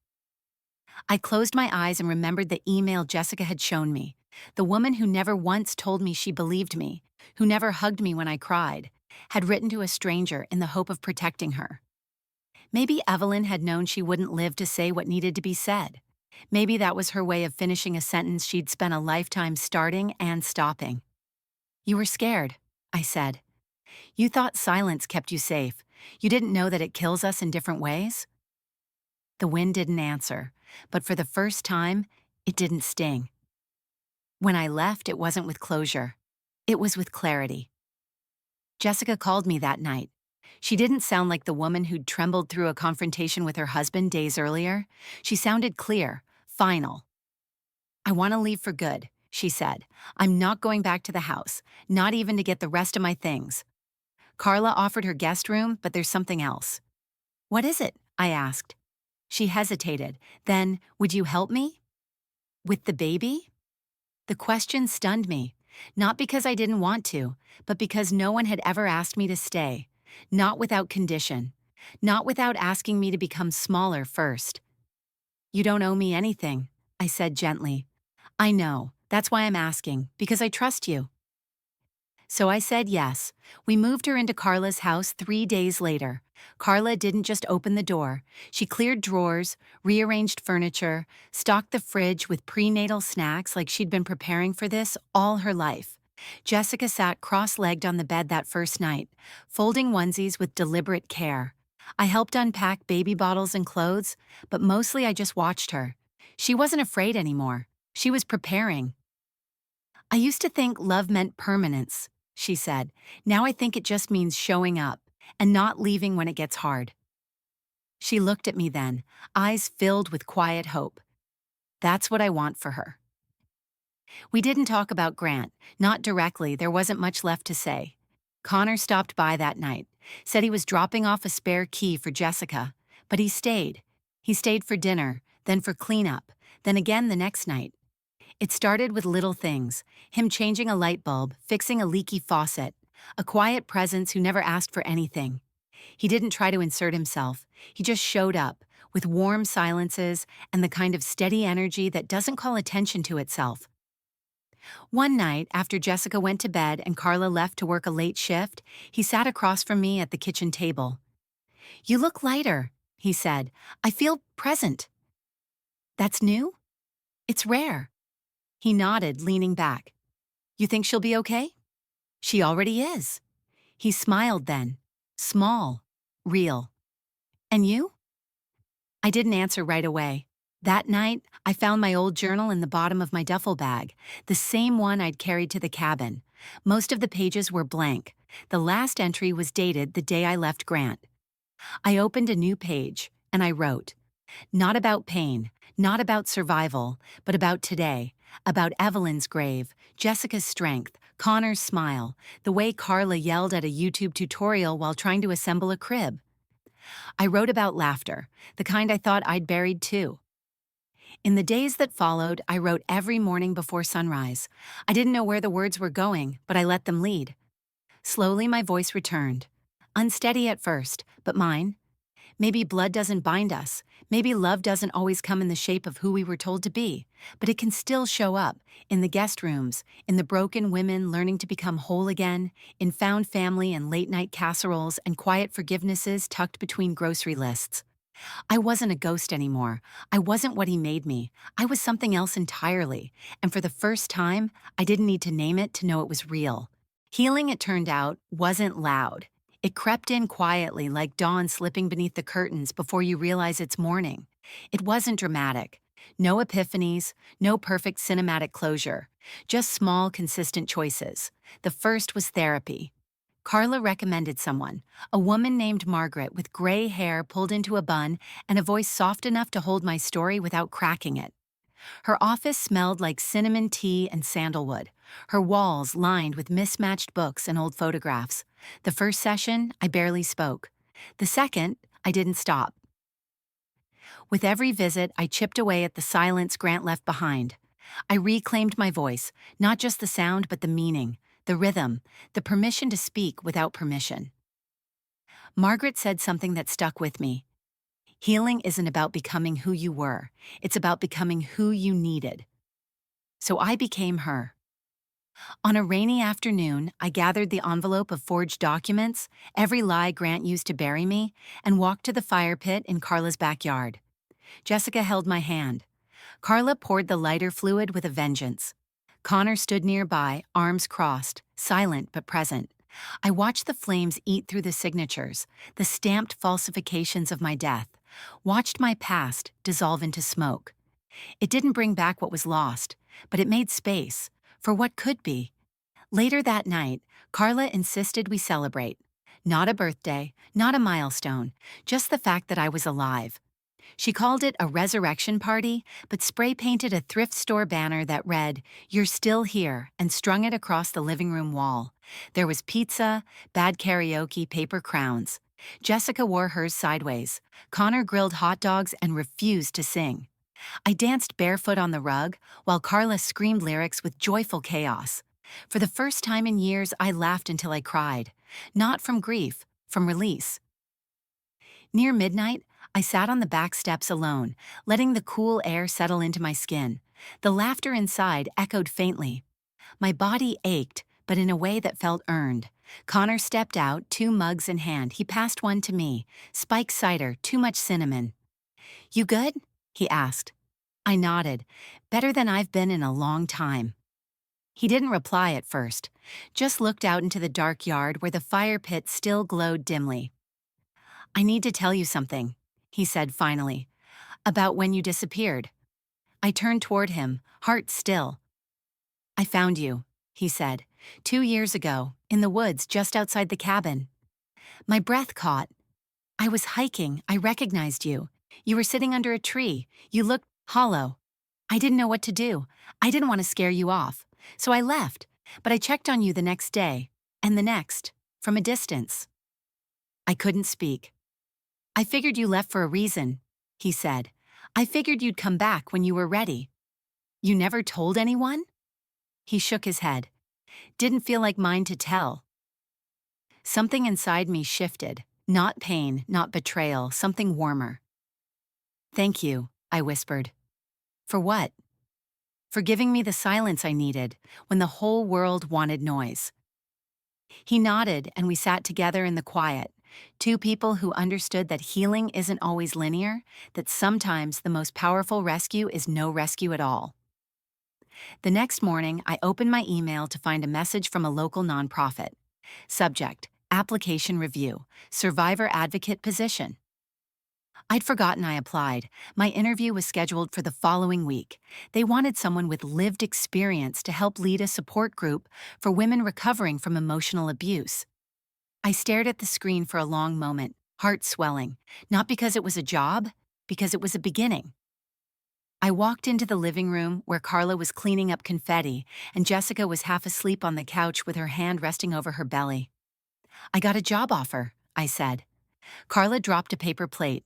I closed my eyes and remembered the email Jessica had shown me, the woman who never once told me she believed me, who never hugged me when I cried, had written to a stranger in the hope of protecting her. Maybe Evelyn had known she wouldn't live to say what needed to be said. Maybe that was her way of finishing a sentence she'd spent a lifetime starting and stopping. You were scared, I said. You thought silence kept you safe. You didn't know that it kills us in different ways? The wind didn't answer, but for the first time, it didn't sting. When I left, it wasn't with closure. It was with clarity. Jessica called me that night. She didn't sound like the woman who'd trembled through a confrontation with her husband days earlier. She sounded clear, final. I want to leave for good, she said. I'm not going back to the house, not even to get the rest of my things. Carla offered her guest room, but there's something else. What is it? I asked. She hesitated. Then, would you help me? With the baby? The question stunned me, not because I didn't want to, but because no one had ever asked me to stay, not without condition, not without asking me to become smaller first. You don't owe me anything, I said gently. I know, that's why I'm asking, because I trust you. So I said yes. We moved her into Carla's house 3 days later. Carla didn't just open the door. She cleared drawers, rearranged furniture, stocked the fridge with prenatal snacks like she'd been preparing for this all her life. Jessica sat cross-legged on the bed that first night, folding onesies with deliberate care. I helped unpack baby bottles and clothes, but mostly I just watched her. She wasn't afraid anymore. She was preparing. I used to think love meant permanence, she said. Now I think it just means showing up and not leaving when it gets hard. She looked at me then, eyes filled with quiet hope. That's what I want for her. We didn't talk about Grant, not directly, there wasn't much left to say. Connor stopped by that night, said he was dropping off a spare key for Jessica, but he stayed. He stayed for dinner, then for cleanup, then again the next night. It started with little things, him changing a light bulb, fixing a leaky faucet, a quiet presence who never asked for anything. He didn't try to insert himself, he just showed up, with warm silences and the kind of steady energy that doesn't call attention to itself. One night, after Jessica went to bed and Carla left to work a late shift, he sat across from me at the kitchen table. "You look lighter," he said. "I feel present." "That's new? It's rare." He nodded, leaning back. "You think she'll be okay?" "She already is." He smiled then. Small. Real. "And you?" I didn't answer right away. That night, I found my old journal in the bottom of my duffel bag, the same one I'd carried to the cabin. Most of the pages were blank. The last entry was dated the day I left Grant. I opened a new page, and I wrote, not about pain, not about survival, but about today, about Evelyn's grave, Jessica's strength, Connor's smile, the way Carla yelled at a YouTube tutorial while trying to assemble a crib. I wrote about laughter, the kind I thought I'd buried too. In the days that followed, I wrote every morning before sunrise. I didn't know where the words were going, but I let them lead. Slowly my voice returned. Unsteady at first, but mine. Maybe blood doesn't bind us. Maybe love doesn't always come in the shape of who we were told to be. But it can still show up, in the guest rooms, in the broken women learning to become whole again, in found family and late-night casseroles and quiet forgivenesses tucked between grocery lists. I wasn't a ghost anymore. I wasn't what he made me. I was something else entirely. And for the first time, I didn't need to name it to know it was real. Healing, it turned out, wasn't loud. It crept in quietly like dawn slipping beneath the curtains before you realize it's morning. It wasn't dramatic. No epiphanies, no perfect cinematic closure. Just small, consistent choices. The first was therapy. Carla recommended someone, a woman named Margaret with gray hair pulled into a bun and a voice soft enough to hold my story without cracking it. Her office smelled like cinnamon tea and sandalwood, her walls lined with mismatched books and old photographs. The first session, I barely spoke. The second, I didn't stop. With every visit, I chipped away at the silence Grant left behind. I reclaimed my voice, not just the sound but the meaning, the rhythm, the permission to speak without permission. Margaret said something that stuck with me. Healing isn't about becoming who you were, it's about becoming who you needed. So I became her. On a rainy afternoon, I gathered the envelope of forged documents, every lie Grant used to bury me, and walked to the fire pit in Carla's backyard. Jessica held my hand. Carla poured the lighter fluid with a vengeance. Connor stood nearby, arms crossed, silent but present. I watched the flames eat through the signatures, the stamped falsifications of my death, watched my past dissolve into smoke. It didn't bring back what was lost, but it made space for what could be. Later that night, Carla insisted we celebrate. Not a birthday, not a milestone, just the fact that I was alive. She called it a resurrection party, but spray-painted a thrift store banner that read, "You're still here," and strung it across the living room wall. There was pizza, bad karaoke, paper crowns. Jessica wore hers sideways. Connor grilled hot dogs and refused to sing. I danced barefoot on the rug, while Carla screamed lyrics with joyful chaos. For the first time in years, I laughed until I cried. Not from grief, from release. Near midnight, I sat on the back steps alone, letting the cool air settle into my skin. The laughter inside echoed faintly. My body ached, but in a way that felt earned. Connor stepped out, 2 mugs in hand. He passed one to me. Spiked cider, too much cinnamon. "You good?" he asked. I nodded. "Better than I've been in a long time." He didn't reply at first, just looked out into the dark yard where the fire pit still glowed dimly. "I need to tell you something," he said finally, "about when you disappeared." I turned toward him, heart still. I found you, he said, 2 years ago, in the woods just outside the cabin. My breath caught. I was hiking, I recognized you. You were sitting under a tree, you looked hollow. I didn't know what to do. I didn't want to scare you off. So I left, but I checked on you the next day, and the next, from a distance. I couldn't speak. I figured you left for a reason, he said. I figured you'd come back when you were ready. You never told anyone? He shook his head. Didn't feel like mine to tell. Something inside me shifted. Not pain, not betrayal, something warmer. Thank you, I whispered. For what? For giving me the silence I needed when the whole world wanted noise. He nodded and we sat together in the quiet, two people who understood that healing isn't always linear, that sometimes the most powerful rescue is no rescue at all. The next morning, I opened my email to find a message from a local nonprofit. Subject: Application Review, Survivor Advocate Position. I'd forgotten I applied. My interview was scheduled for the following week. They wanted someone with lived experience to help lead a support group for women recovering from emotional abuse. I stared at the screen for a long moment, heart swelling, not because it was a job, because it was a beginning. I walked into the living room where Carla was cleaning up confetti and Jessica was half asleep on the couch with her hand resting over her belly. I got a job offer, I said. Carla dropped a paper plate.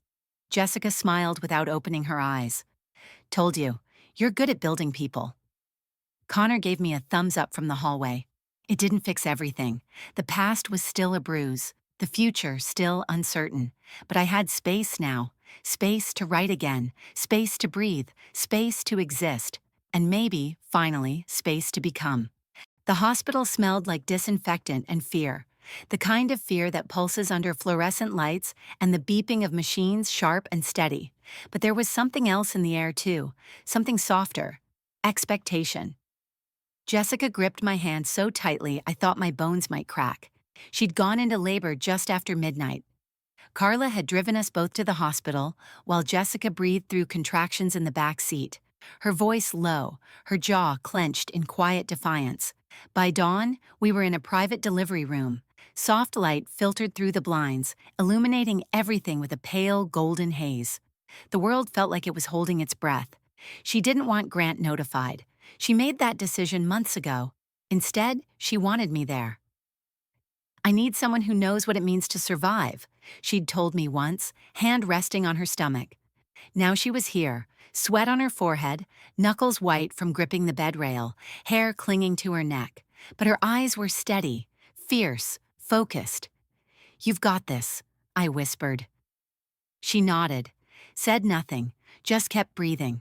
Jessica smiled without opening her eyes. Told you, you're good at building people. Connor gave me a thumbs up from the hallway. It didn't fix everything. The past was still a bruise, the future still uncertain. But I had space now. Space to write again, space to breathe, space to exist, and maybe, finally, space to become. The hospital smelled like disinfectant and fear. The kind of fear that pulses under fluorescent lights and the beeping of machines sharp and steady. But there was something else in the air too, something softer. Expectation. Jessica gripped my hand so tightly I thought my bones might crack. She'd gone into labor just after midnight. Carla had driven us both to the hospital, while Jessica breathed through contractions in the back seat. Her voice low, her jaw clenched in quiet defiance. By dawn, we were in a private delivery room. Soft light filtered through the blinds, illuminating everything with a pale, golden haze. The world felt like it was holding its breath. She didn't want Grant notified. She made that decision months ago. Instead, she wanted me there. I need someone who knows what it means to survive, she'd told me once, hand resting on her stomach. Now she was here, sweat on her forehead, knuckles white from gripping the bed rail, hair clinging to her neck. But her eyes were steady, fierce, focused. You've got this, I whispered. She nodded, said nothing, just kept breathing.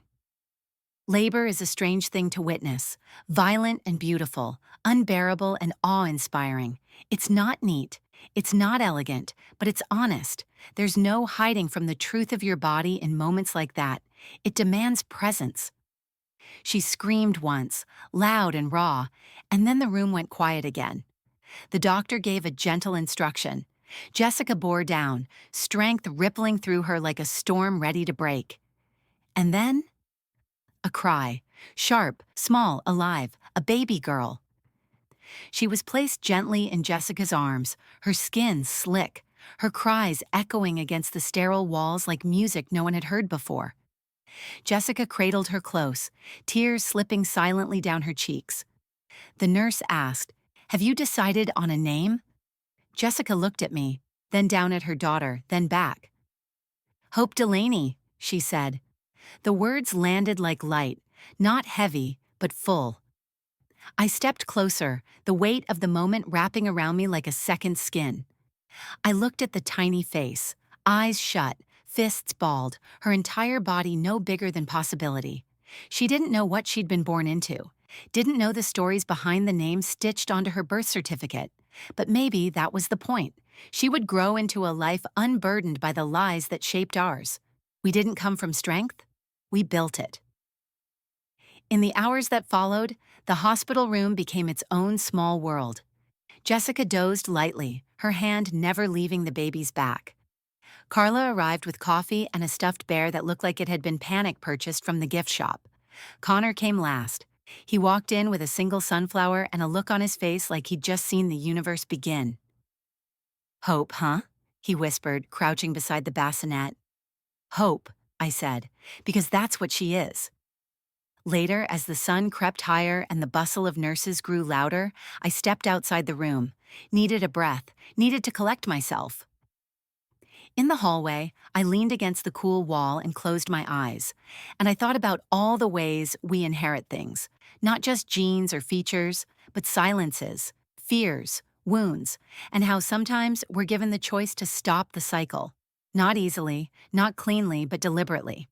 Labor is a strange thing to witness, violent and beautiful, unbearable and awe-inspiring. It's not neat, it's not elegant, but it's honest. There's no hiding from the truth of your body in moments like that. It demands presence. She screamed once, loud and raw, and then the room went quiet again. The doctor gave a gentle instruction. Jessica bore down, strength rippling through her like a storm ready to break. And then a cry, sharp, small, alive, a baby girl. She was placed gently in Jessica's arms, her skin slick, her cries echoing against the sterile walls like music no one had heard before. Jessica cradled her close, tears slipping silently down her cheeks. The nurse asked, "Have you decided on a name?" Jessica looked at me, then down at her daughter, then back. "Hope Delaney," she said. The words landed like light, not heavy, but full. I stepped closer, the weight of the moment wrapping around me like a second skin. I looked at the tiny face, eyes shut, fists balled, her entire body no bigger than possibility. She didn't know what she'd been born into, didn't know the stories behind the name stitched onto her birth certificate. But maybe that was the point. She would grow into a life unburdened by the lies that shaped ours. We didn't come from strength. We built it. In the hours that followed, the hospital room became its own small world. Jessica dozed lightly, her hand never leaving the baby's back. Carla arrived with coffee and a stuffed bear that looked like it had been panic purchased from the gift shop. Connor came last. He walked in with a single sunflower and a look on his face like he'd just seen the universe begin. "Hope, huh?" he whispered, crouching beside the bassinet. "Hope," I said, "because that's what she is." Later, as the sun crept higher and the bustle of nurses grew louder, I stepped outside the room, needed a breath, needed to collect myself. In the hallway, I leaned against the cool wall and closed my eyes, and I thought about all the ways we inherit things, not just genes or features, but silences, fears, wounds, and how sometimes we're given the choice to stop the cycle. Not easily, not cleanly, but deliberately.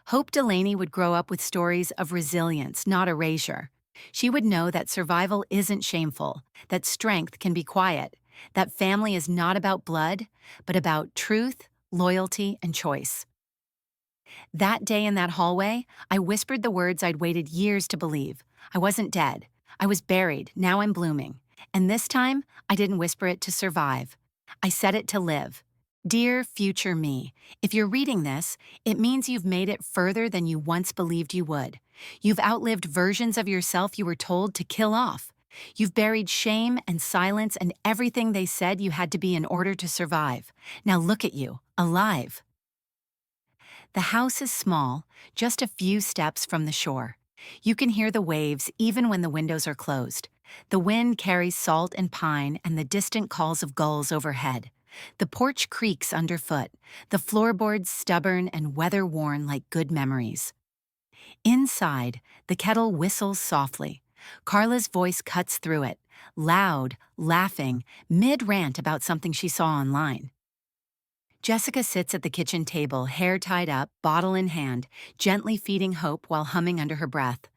Hope Delaney would grow up with stories of resilience, not erasure. She would know that survival isn't shameful, that strength can be quiet, that family is not about blood, but about truth, loyalty, and choice. That day in that hallway, I whispered the words I'd waited years to believe. I wasn't dead. I was buried, now I'm blooming. And this time, I didn't whisper it to survive. I said it to live. Dear future me, if you're reading this, it means you've made it further than you once believed you would. You've outlived versions of yourself you were told to kill off. You've buried shame and silence and everything they said you had to be in order to survive. Now look at you, alive. The house is small, just a few steps from the shore. You can hear the waves even when the windows are closed. The wind carries salt and pine and the distant calls of gulls overhead. The porch creaks underfoot, the floorboards stubborn and weather-worn like good memories. Inside, the kettle whistles softly. Carla's voice cuts through it, loud, laughing, mid-rant about something she saw online. Jessica sits at the kitchen table, hair tied up, bottle in hand, gently feeding Hope while humming under her breath.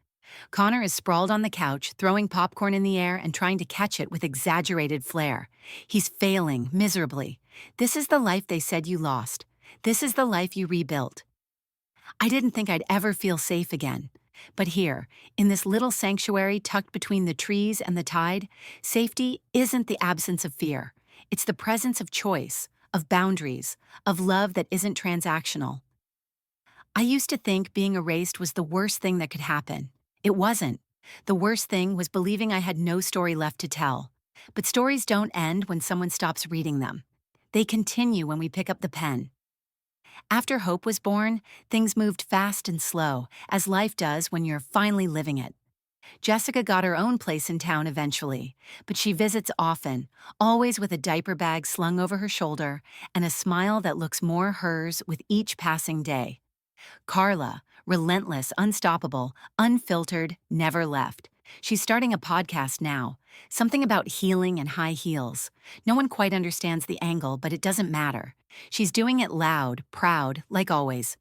Connor is sprawled on the couch, throwing popcorn in the air and trying to catch it with exaggerated flair. He's failing miserably. This is the life they said you lost. This is the life you rebuilt. I didn't think I'd ever feel safe again. But here, in this little sanctuary tucked between the trees and the tide, safety isn't the absence of fear. It's the presence of choice, of boundaries, of love that isn't transactional. I used to think being erased was the worst thing that could happen. It wasn't. The worst thing was believing I had no story left to tell. But stories don't end when someone stops reading them. They continue when we pick up the pen. After Hope was born, things moved fast and slow, as life does when you're finally living it. Jessica got her own place in town eventually, but she visits often, always with a diaper bag slung over her shoulder and a smile that looks more hers with each passing day. Carla, relentless, unstoppable, unfiltered, never left. She's starting a podcast now, something about healing and high heels. No one quite understands the angle, but it doesn't matter. She's doing it loud, proud, like always.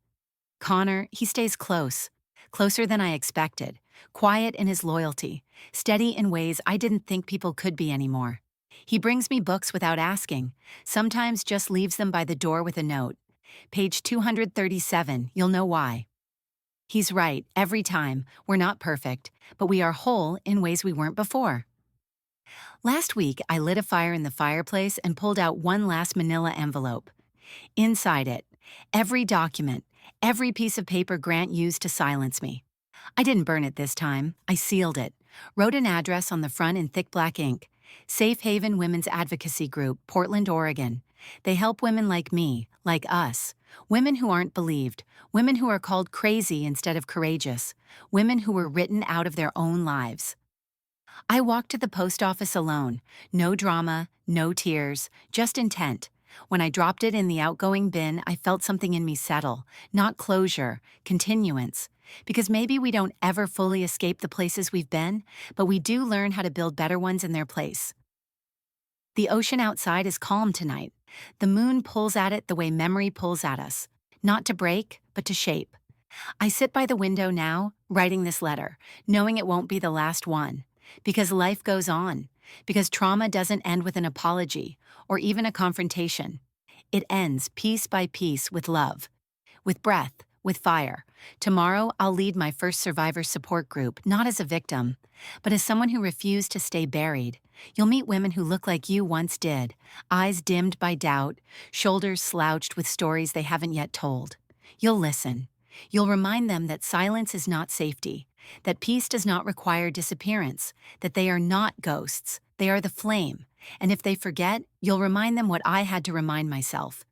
Connor, he stays close, closer than I expected, quiet in his loyalty, steady in ways I didn't think people could be anymore. He brings me books without asking, sometimes just leaves them by the door with a note. Page 237, you'll know why. He's right, every time. We're not perfect, but we are whole in ways we weren't before. Last week, I lit a fire in the fireplace and pulled out one last manila envelope. Inside it, every document, every piece of paper Grant used to silence me. I didn't burn it this time. I sealed it, wrote an address on the front in thick black ink. Safe Haven Women's Advocacy Group, Portland, Oregon. They help women like me, like us. Women who aren't believed. Women who are called crazy instead of courageous. Women who were written out of their own lives. I walked to the post office alone. No drama, no tears, just intent. When I dropped it in the outgoing bin, I felt something in me settle. Not closure, continuance. Because maybe we don't ever fully escape the places we've been, but we do learn how to build better ones in their place. The ocean outside is calm tonight. The moon pulls at it the way memory pulls at us. Not to break, but to shape. I sit by the window now, writing this letter, knowing it won't be the last one. Because life goes on. Because trauma doesn't end with an apology, or even a confrontation. It ends piece by piece with love. With breath, with fire. Tomorrow, I'll lead my first survivor support group, not as a victim, but as someone who refused to stay buried. You'll meet women who look like you once did, eyes dimmed by doubt, shoulders slouched with stories they haven't yet told. You'll listen. You'll remind them that silence is not safety, that peace does not require disappearance, that they are not ghosts, they are the flame. And if they forget, you'll remind them what I had to remind myself.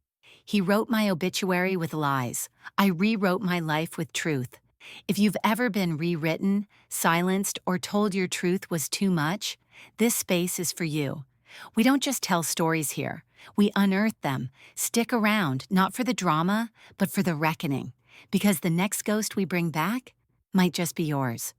He wrote my obituary with lies. I rewrote my life with truth. If you've ever been rewritten, silenced, or told your truth was too much, this space is for you. We don't just tell stories here. We unearth them. Stick around, not for the drama, but for the reckoning. Because the next ghost we bring back might just be yours.